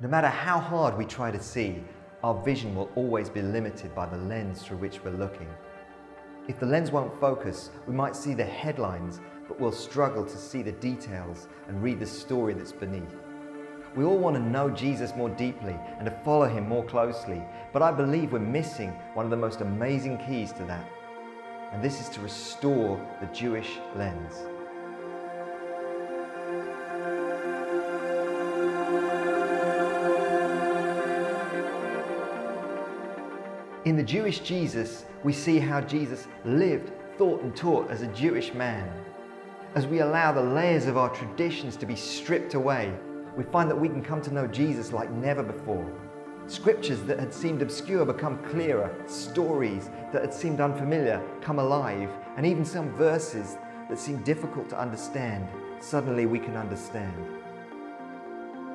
No matter how hard we try to see, our vision will always be limited by the lens through which we're looking. If the lens won't focus, we might see the headlines, but we'll struggle to see the details and read the story that's beneath. We all want to know Jesus more deeply and to follow him more closely, but I believe we're missing one of the most amazing keys to that. And this is to restore the Jewish lens. In the Jewish Jesus, we see how Jesus lived, thought and taught as a Jewish man. As we allow the layers of our traditions to be stripped away, we find that we can come to know Jesus like never before. Scriptures that had seemed obscure become clearer, stories that had seemed unfamiliar come alive, and even some verses that seemed difficult to understand, suddenly we can understand.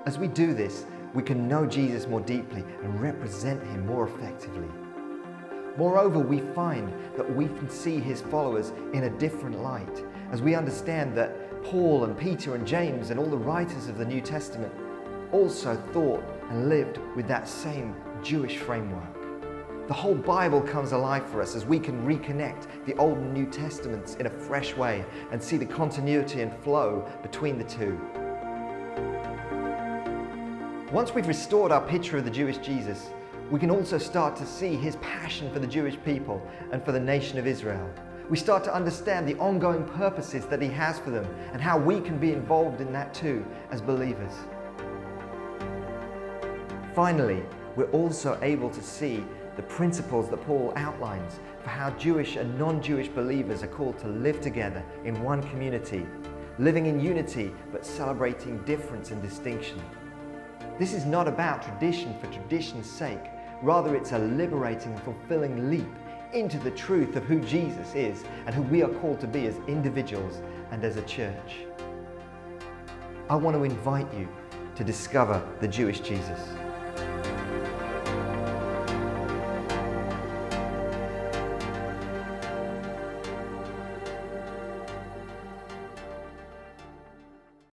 As we do this, we can know Jesus more deeply and represent him more effectively. Moreover, we find that we can see his followers in a different light, as we understand that Paul and Peter and James and all the writers of the New Testament also thought and lived with that same Jewish framework. The whole Bible comes alive for us as we can reconnect the Old and New Testaments in a fresh way and see the continuity and flow between the two. Once we've restored our picture of the Jewish Jesus, we can also start to see his passion for the Jewish people and for the nation of Israel. We start to understand the ongoing purposes that he has for them and how we can be involved in that too as believers. Finally, we're also able to see the principles that Paul outlines for how Jewish and non-Jewish believers are called to live together in one community, living in unity but celebrating difference and distinction. This is not about tradition for tradition's sake. Rather, it's a liberating and fulfilling leap into the truth of who Jesus is and who we are called to be as individuals and as a church. I want to invite you to discover the Jewish Jesus.